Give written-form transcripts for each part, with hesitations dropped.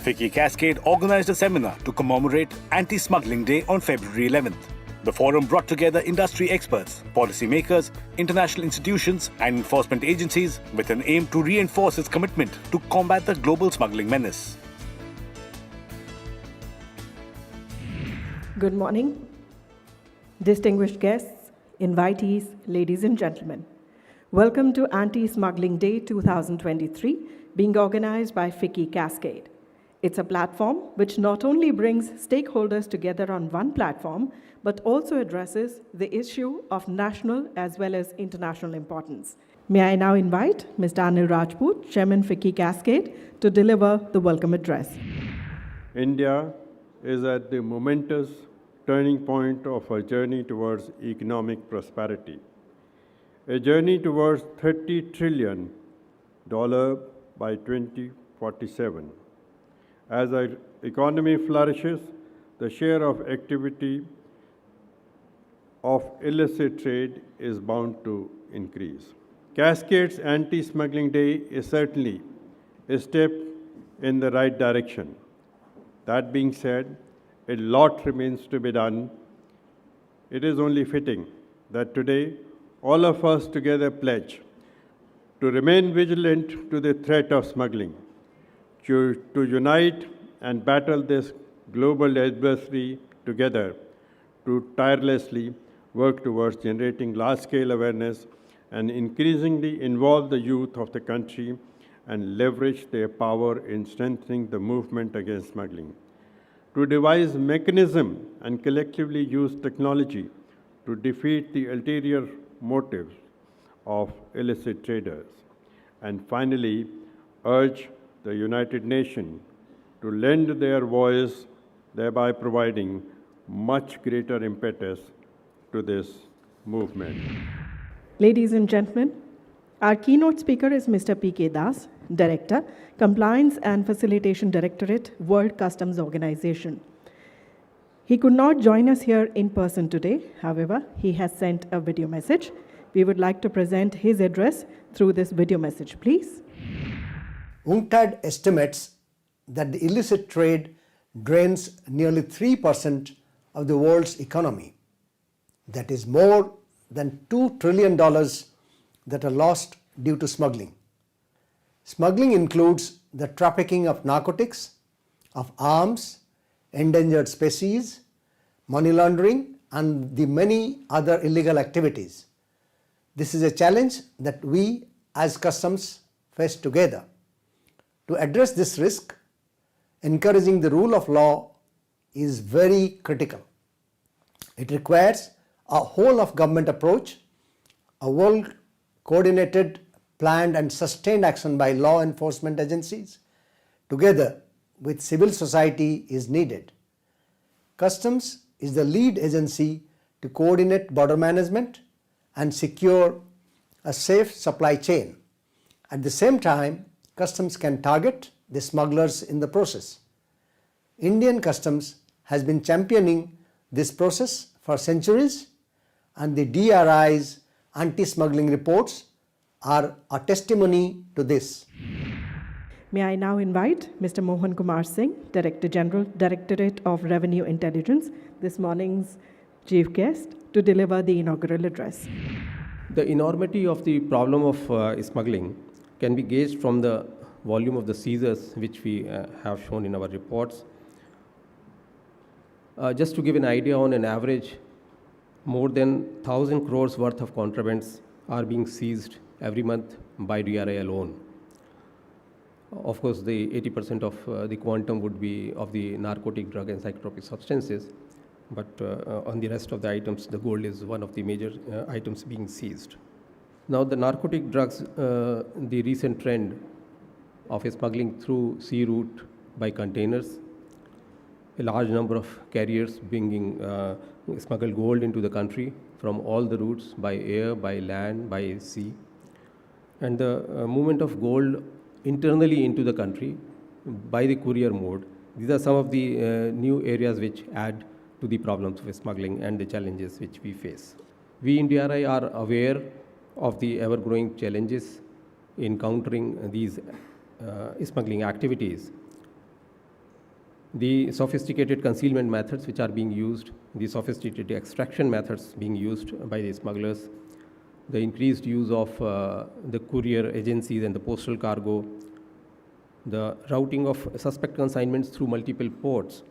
FICCI Cascade organized a seminar to commemorate Anti-Smuggling Day on February 11th. The forum brought together industry experts, policymakers, international institutions and enforcement agencies with an aim to reinforce its commitment to combat the global smuggling menace. Good morning, distinguished guests, invitees, ladies and gentlemen. Welcome to Anti-Smuggling Day 2023, being organized by FICCI Cascade. It's a platform which not only brings stakeholders together on one platform, but also addresses the issue of national as well as international importance. May I now invite Mr. Anil Rajput, Chairman FICCI Cascade, to deliver the welcome address. India is at the momentous turning point of a journey towards economic prosperity, a journey towards $30 trillion by 2047. As our economy flourishes, the share of activity of illicit trade is bound to increase. Cascade's Anti-Smuggling Day is certainly a step in the right direction. That being said, a lot remains to be done. It is only fitting that today all of us together pledge to remain vigilant to the threat of smuggling, to unite and battle this global adversary together, to tirelessly work towards generating large-scale awareness and increasingly involve the youth of the country and leverage their power in strengthening the movement against smuggling, to devise mechanism and collectively use technology to defeat the ulterior motives of illicit traders, and finally urge the United Nations to lend their voice, thereby providing much greater impetus to this movement. Ladies and gentlemen, our keynote speaker is Mr. P.K. Das, Director, Compliance and Facilitation Directorate, World Customs Organization. He could not join us here in person today. However, he has sent a video message. We would like to present his address through this video message, please. UNCTAD estimates that the illicit trade drains nearly 3% of the world's economy. That is more than $2 trillion that are lost due to smuggling. Smuggling includes the trafficking of narcotics, of arms, endangered species, money laundering, and the many other illegal activities. This is a challenge that we as customs face together. To address this risk, encouraging the rule of law is very critical. It requires a whole of government approach, a world coordinated, planned and sustained action by law enforcement agencies together with civil society is needed. Customs is the lead agency to coordinate border management and secure a safe supply chain. At the same time, customs can target the smugglers in the process. Indian customs has been championing this process for centuries, and the DRI's anti-smuggling reports are a testimony to this. May I now invite Mr. Mohan Kumar Singh, Director General, Directorate of Revenue Intelligence, this morning's chief guest, to deliver the inaugural address. The enormity of the problem of smuggling can be gauged from the volume of the seizures which we have shown in our reports. Just to give an idea, on an average, more than 1,000 crores worth of contrabands are being seized every month by DRI alone. Of course, the 80% of the quantum would be of the narcotic, drug and psychotropic substances, but on the rest of the items, the gold is one of the major items being seized. Now, the narcotic drugs, the recent trend of smuggling through sea route by containers, a large number of carriers bringing smuggled gold into the country from all the routes, by air, by land, by sea, and the movement of gold internally into the country by the courier mode. These are some of the new areas which add to the problems of smuggling and the challenges which we face. We in DRI are aware of the ever-growing challenges in countering these smuggling activities. the sophisticated concealment methods which are being used, the sophisticated extraction methods being used by the smugglers, the increased use of the courier agencies and the postal cargo, the routing of suspect consignments through multiple ports,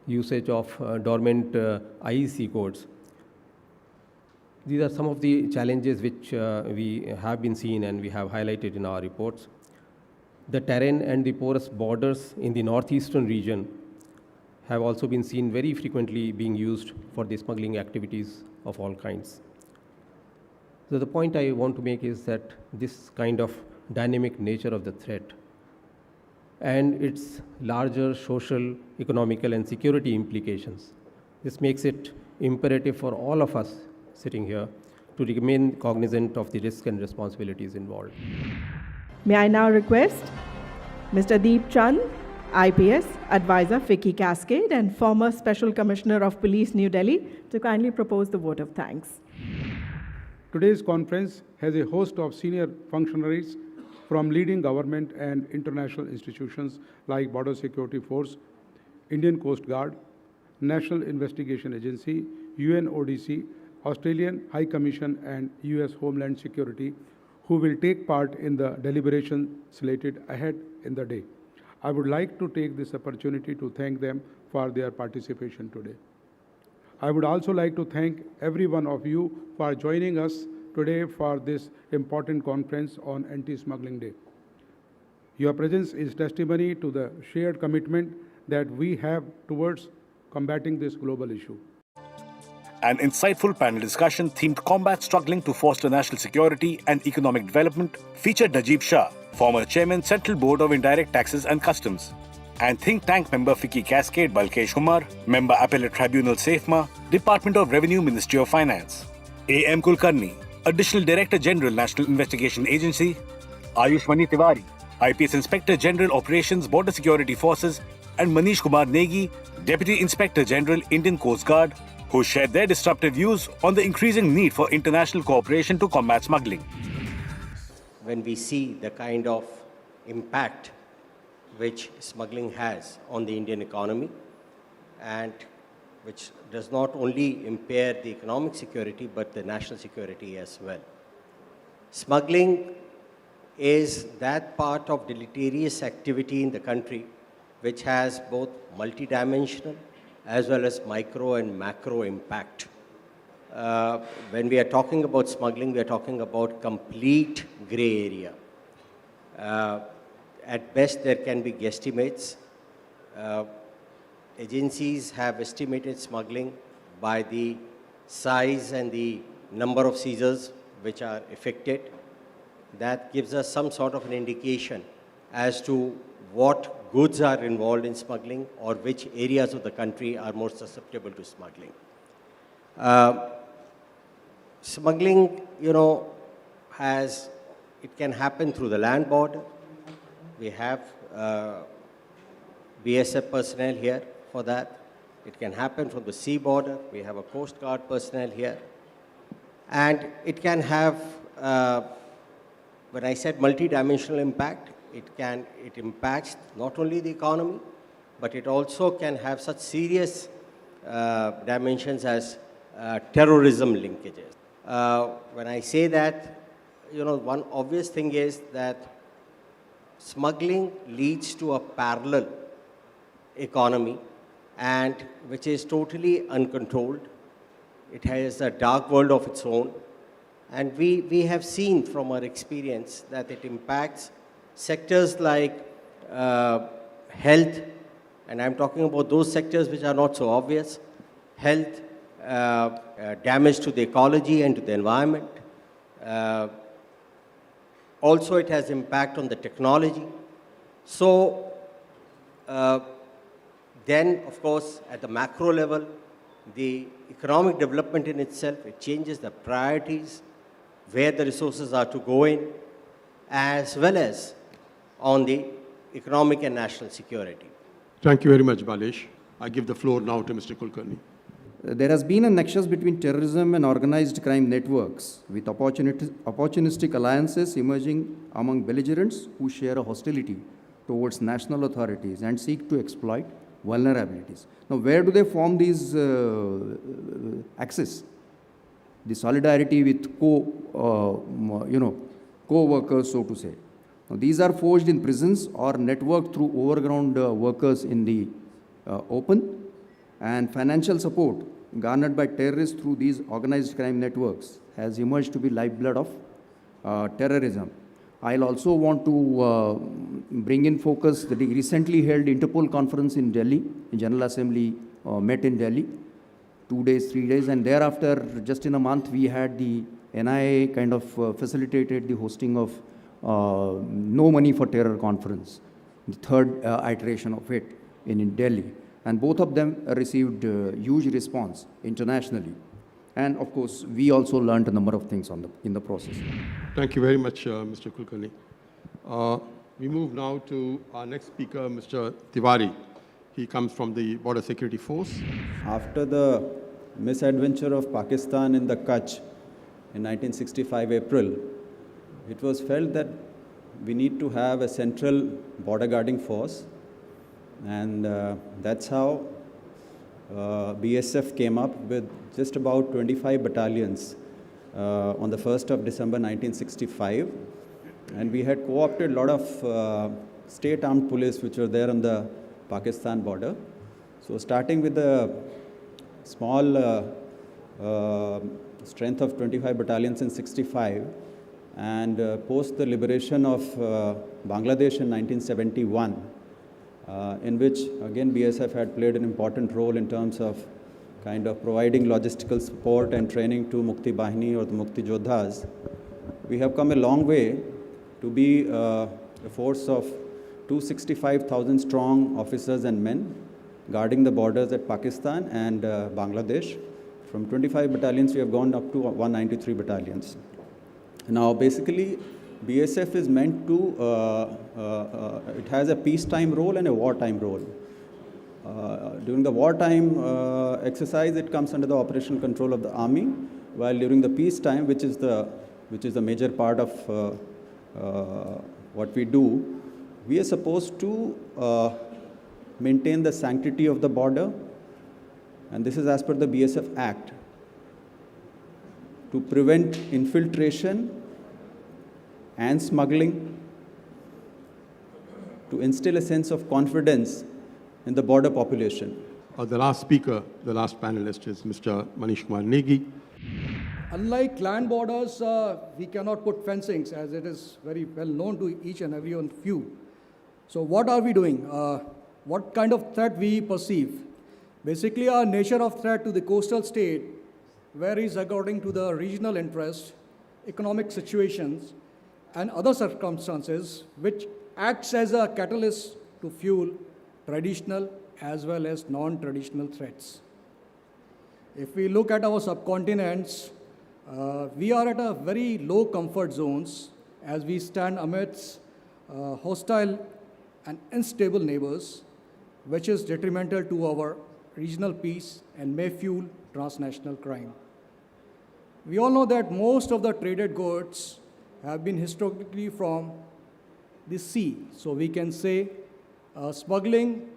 usage of dormant IEC codes. These are some of the challenges which we have been seen and we have highlighted in our reports. The terrain and the porous borders in the northeastern region have also been seen very frequently being used for the smuggling activities of all kinds. So the point I want to make is that this kind of dynamic nature of the threat and its larger social, economical, and security implications, this makes it imperative for all of us sitting here to remain cognizant of the risks and responsibilities involved. May I now request Mr. Deep Chand, IPS, Advisor, FICCI Cascade, and former Special Commissioner of Police, New Delhi, to kindly propose the vote of thanks. Today's conference has a host of senior functionaries from leading government and international institutions like Border Security Force, Indian Coast Guard, National Investigation Agency, UNODC, Australian High Commission, and US Homeland Security, who will take part in the deliberation slated ahead in the day. I would like to take this opportunity to thank them for their participation today. I would also like to thank every one of you for joining us today for this important conference on Anti-Smuggling Day. Your presence is testimony to the shared commitment that we have towards combating this global issue. An insightful panel discussion themed Combat Struggling to Foster National Security and Economic Development featured Najib Shah, former Chairman, Central Board of Indirect Taxes and Customs, and think tank member FICCI Cascade Balkesh Humar, member Appellate Tribunal SAFMA, Department of Revenue, Ministry of Finance, A.M. Kulkarni, Additional Director General, National Investigation Agency, Ayush Mani Tiwari, IPS Inspector General Operations, Border Security Forces, and Manish Kumar Negi, Deputy Inspector General, Indian Coast Guard, who shared their disruptive views on the increasing need for international cooperation to combat smuggling. When we see the kind of impact which smuggling has on the Indian economy, and which does not only impair the economic security but the national security as well. Smuggling is that part of deleterious activity in the country which has both multidimensional as well as micro and macro impact. When we are talking about smuggling, we are talking about complete gray area. At best, there can be guesstimates. Agencies have estimated smuggling by the size and the number of seizures which are effected. That gives us some sort of an indication as to what goods are involved in smuggling or which areas of the country are more susceptible to smuggling. Smuggling, it can happen through the land border. We have BSF personnel here for that. It can happen from the sea border. We have a Coast Guard personnel here. And it can have, when I said multidimensional impact, it impacts not only the economy, but it also can have such serious dimensions as terrorism linkages. When I say that, one obvious thing is that smuggling leads to a parallel economy, and which is totally uncontrolled. It has a dark world of its own, and we have seen from our experience that it impacts sectors like health, and I'm talking about those sectors which are not so obvious, health, damage to the ecology and to the environment. Also, it has impact on the technology. So, then, of course, at the macro level, the economic development in itself, it changes the priorities, where the resources are to go in, as well as on the economic and national security. Thank you very much, Balesh. I give the floor now to Mr. Kulkarni. There has been a nexus between terrorism and organized crime networks, with opportunistic alliances emerging among belligerents who share a hostility towards national authorities and seek to exploit vulnerabilities. Now, where do they form these axes? The solidarity with co-workers, so to say. Now, these are forged in prisons or networked through overground workers in the open, and financial support garnered by terrorists through these organized crime networks has emerged to be lifeblood of terrorism. I'll also want to bring in focus the recently held Interpol conference in Delhi. The General Assembly met in Delhi, 2 days, 3 days, and thereafter, just in a month, we had the NIA kind of facilitated the hosting of No Money for Terror conference, the third iteration of it in Delhi. And both of them received huge response internationally. And of course, we also learned a number of things in the process. Thank you very much, Mr. Kulkarni. We move now to our next speaker, Mr. Tiwari. He comes from the Border Security Force. After the misadventure of Pakistan in the Kutch in 1965 April, it was felt that we need to have a central border guarding force, and that's how BSF came up with just about 25 battalions on the 1st of December 1965, and we had co-opted a lot of state armed police which were there on the Pakistan border. So starting with the small strength of 25 battalions in 65, and post the liberation of Bangladesh in 1971, in which again BSF had played an important role in terms of kind of providing logistical support and training to Mukti Bahini or the Mukti Jodhas. We have come a long way to be a force of 265,000 strong officers and men guarding the borders at Pakistan and Bangladesh. From 25 battalions, we have gone up to 193 battalions. Now, basically, BSF is meant to, it has a peacetime role and a wartime role. During the wartime exercise, it comes under the operational control of the army, while during the peacetime, which is the major part of what we do, we are supposed to maintain the sanctity of the border, and this is as per the BSF Act, to prevent infiltration and smuggling, to instill a sense of confidence in the border population. The last speaker, the last panelist is Mr. Manish Kumar Negi. Unlike land borders, we cannot put fencings, as it is very well known to each and every one of you. So what are we doing? What kind of threat we perceive? Basically, our nature of threat to the coastal state varies according to the regional interest, economic situations, and other circumstances, which acts as a catalyst to fuel traditional as well as non-traditional threats. If we look at our subcontinents, we are at a very low comfort zones as we stand amidst hostile and unstable neighbors, which is detrimental to our regional peace and may fuel transnational crime. We all know that most of the traded goods have been historically from the sea. So we can say smuggling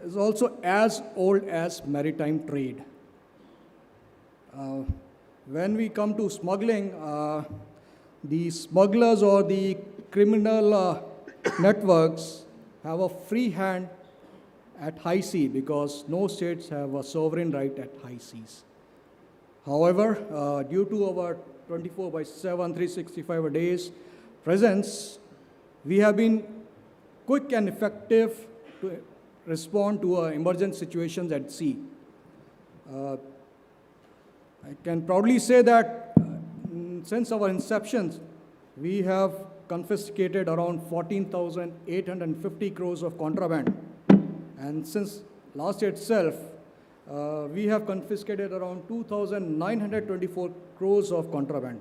is also as old as maritime trade. When we come to smuggling, the smugglers or the criminal networks have a free hand at high sea because no states have a sovereign right at high seas. However, due to our 24/7, 365 days presence, we have been quick and effective to respond to emergent situations at sea. I can proudly say that since our inception, we have confiscated around 14,850 crores of contraband. And since last year itself, we have confiscated around 2,924 crores of contraband.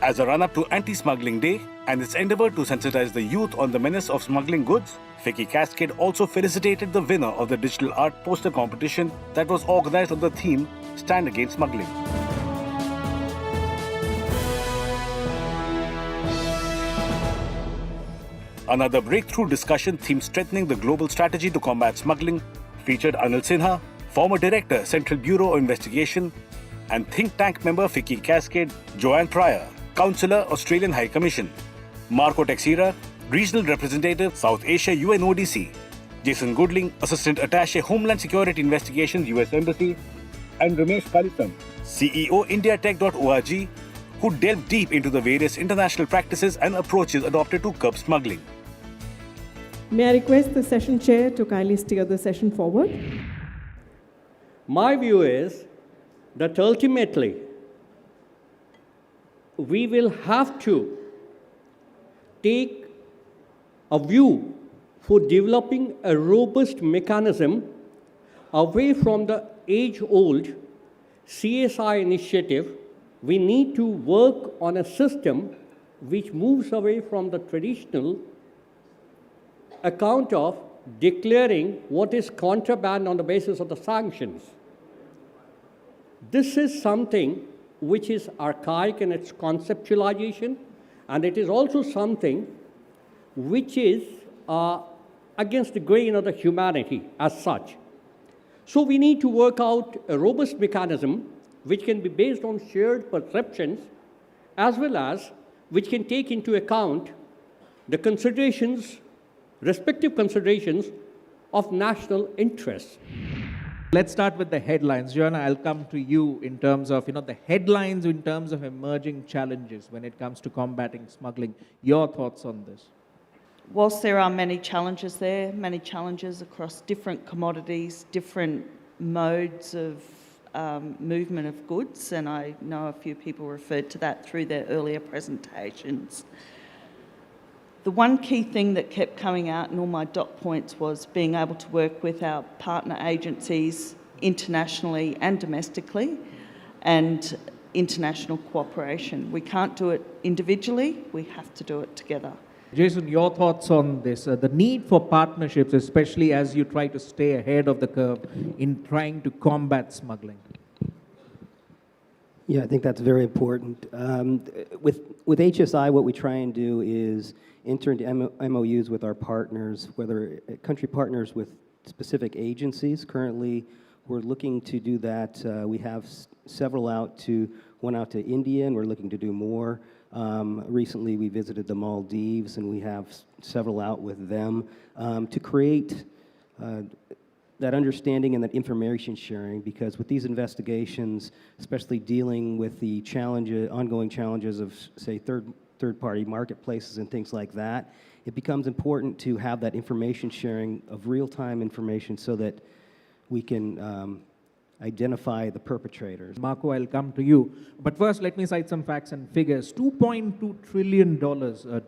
As a run-up to Anti-Smuggling Day and its endeavor to sensitize the youth on the menace of smuggling goods, FICCI Cascade also felicitated the winner of the digital art poster competition that was organized on the theme Stand Against Smuggling. Another breakthrough discussion themed strengthening the global strategy to combat smuggling featured Anil Sinha, former Director, Central Bureau of Investigation, and think tank member FICCI Cascade, Joanne Pryor, Councillor, Australian High Commission, Marco Teixeira, Regional Representative, South Asia UNODC, Jason Goodling, Assistant Attaché, Homeland Security Investigations, US Embassy, and Ramesh Kalisam, CEO IndiaTech.org, who delved deep into the various international practices and approaches adopted to curb smuggling. May I request the session chair to kindly steer the session forward? My view is that ultimately we will have to take a view for developing a robust mechanism away from the age-old CSI initiative. We need to work on a system which moves away from the traditional account of declaring what is contraband on the basis of the sanctions. This is something which is archaic in its conceptualization, and it is also something which is against the grain of the humanity as such. So we need to work out a robust mechanism which can be based on shared perceptions, as well as which can take into account the considerations, respective considerations of national interests. Let's start with the headlines. Joanna, I'll come to you in terms of, the headlines in terms of emerging challenges when it comes to combating smuggling. Your thoughts on this? Whilst there are many challenges there, many challenges across different commodities, different modes of movement of goods, and I know a few people referred to that through their earlier presentations. The one key thing that kept coming out in all my dot points was being able to work with our partner agencies internationally and domestically, and international cooperation. We can't do it individually, we have to do it together. Jason, your thoughts on this? The need for partnerships, especially as you try to stay ahead of the curve in trying to combat smuggling. Yeah, I think that's very important. With HSI, what we try and do is enter into MOUs with our partners, whether country partners with specific agencies. Currently, we're looking to do that. We have several one out to India, and we're looking to do more. Recently, we visited the Maldives, and we have several out with them to create that understanding and that information sharing, because with these investigations, especially dealing with the ongoing challenges of, say, third-party marketplaces and things like that, it becomes important to have that information sharing of real-time information so that we can identify the perpetrators. Marco, I'll come to you. But first, let me cite some facts and figures. $2.2 trillion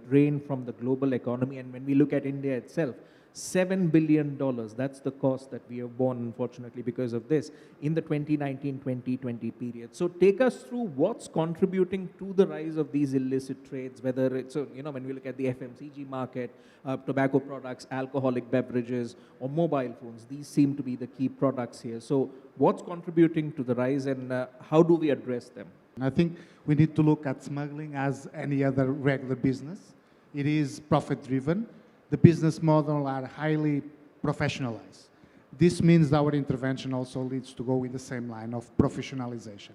drained from the global economy, and when we look at India itself, $7 billion, that's the cost that we have borne, unfortunately, because of this, in the 2019-2020 period. So take us through what's contributing to the rise of these illicit trades, whether it's, when we look at the FMCG market, tobacco products, alcoholic beverages, or mobile phones. These seem to be the key products here. So what's contributing to the rise, and how do we address them? I think we need to look at smuggling as any other regular business. It is profit-driven. The business model are highly professionalized. This means our intervention also leads to go in the same line of professionalization.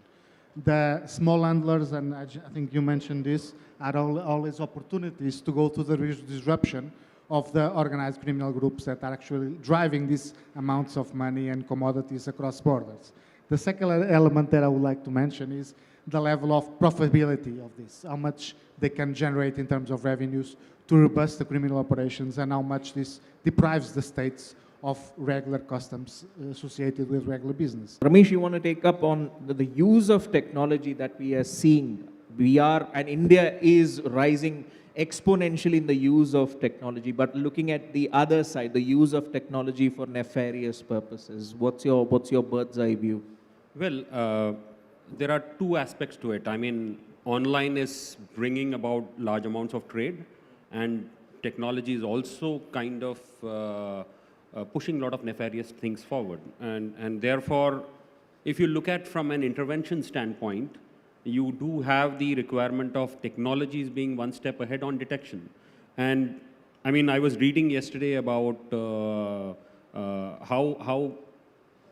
The small handlers, and I think you mentioned this, are always opportunities to go to the disruption of the organized criminal groups that are actually driving these amounts of money and commodities across borders. The second element that I would like to mention is the level of profitability of this, how much they can generate in terms of revenues to robust the criminal operations, and how much this deprives the states of regular customs associated with regular business. Ramesh, you want to take up on the use of technology that we are seeing? And India is rising exponentially in the use of technology, but looking at the other side, the use of technology for nefarious purposes. What's your bird's eye view? Well, there are two aspects to it. I mean, online is bringing about large amounts of trade, and technology is also kind of pushing a lot of nefarious things forward. And therefore, if you look at from an intervention standpoint, you do have the requirement of technologies being one step ahead on detection. And I mean, I was reading yesterday about how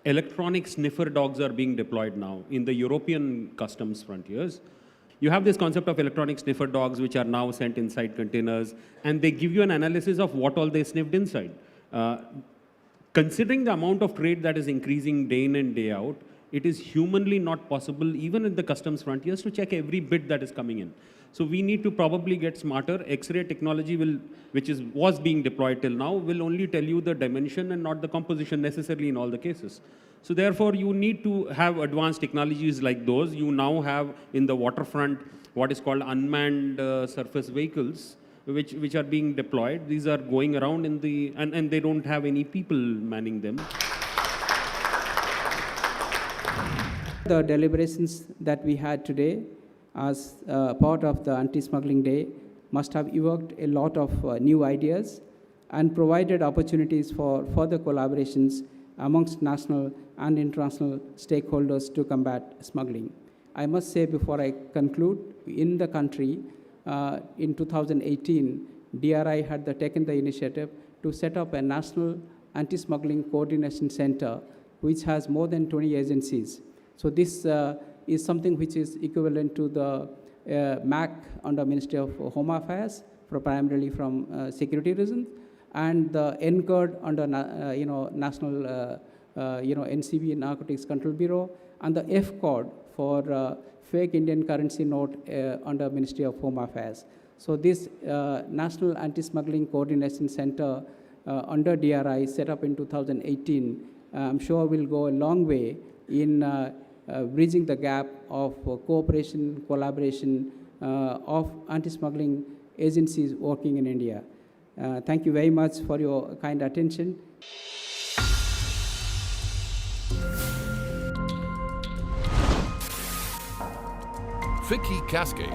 electronic sniffer dogs are being deployed now in the European customs frontiers. You have this concept of electronic sniffer dogs, which are now sent inside containers, and they give you an analysis of what all they sniffed inside. Considering the amount of trade that is increasing day in and day out, it is humanly not possible, even in the customs frontiers, to check every bit that is coming in. So we need to probably get smarter. X-ray technology, was being deployed till now, will only tell you the dimension and not the composition necessarily in all the cases. So therefore, you need to have advanced technologies like those. You now have in the waterfront what is called unmanned surface vehicles, which are being deployed. These are going around in the, and they don't have any people manning them. The deliberations that we had today as part of the Anti-Smuggling Day must have evoked a lot of new ideas and provided opportunities for further collaborations amongst national and international stakeholders to combat smuggling. I must say before I conclude, in the country, in 2018, DRI had taken the initiative to set up a national anti-smuggling coordination center, which has more than 20 agencies. So this is something which is equivalent to the MAC under Ministry of Home Affairs, primarily from security reasons, and the NCURD under National NCB, Narcotics Control Bureau, and the FCORD for fake Indian currency note under Ministry of Home Affairs. So this National Anti-Smuggling Coordination Center under DRI set up in 2018, I'm sure will go a long way in bridging the gap of cooperation, collaboration of anti-smuggling agencies working in India. Thank you very much for your kind attention. FICCI Cascade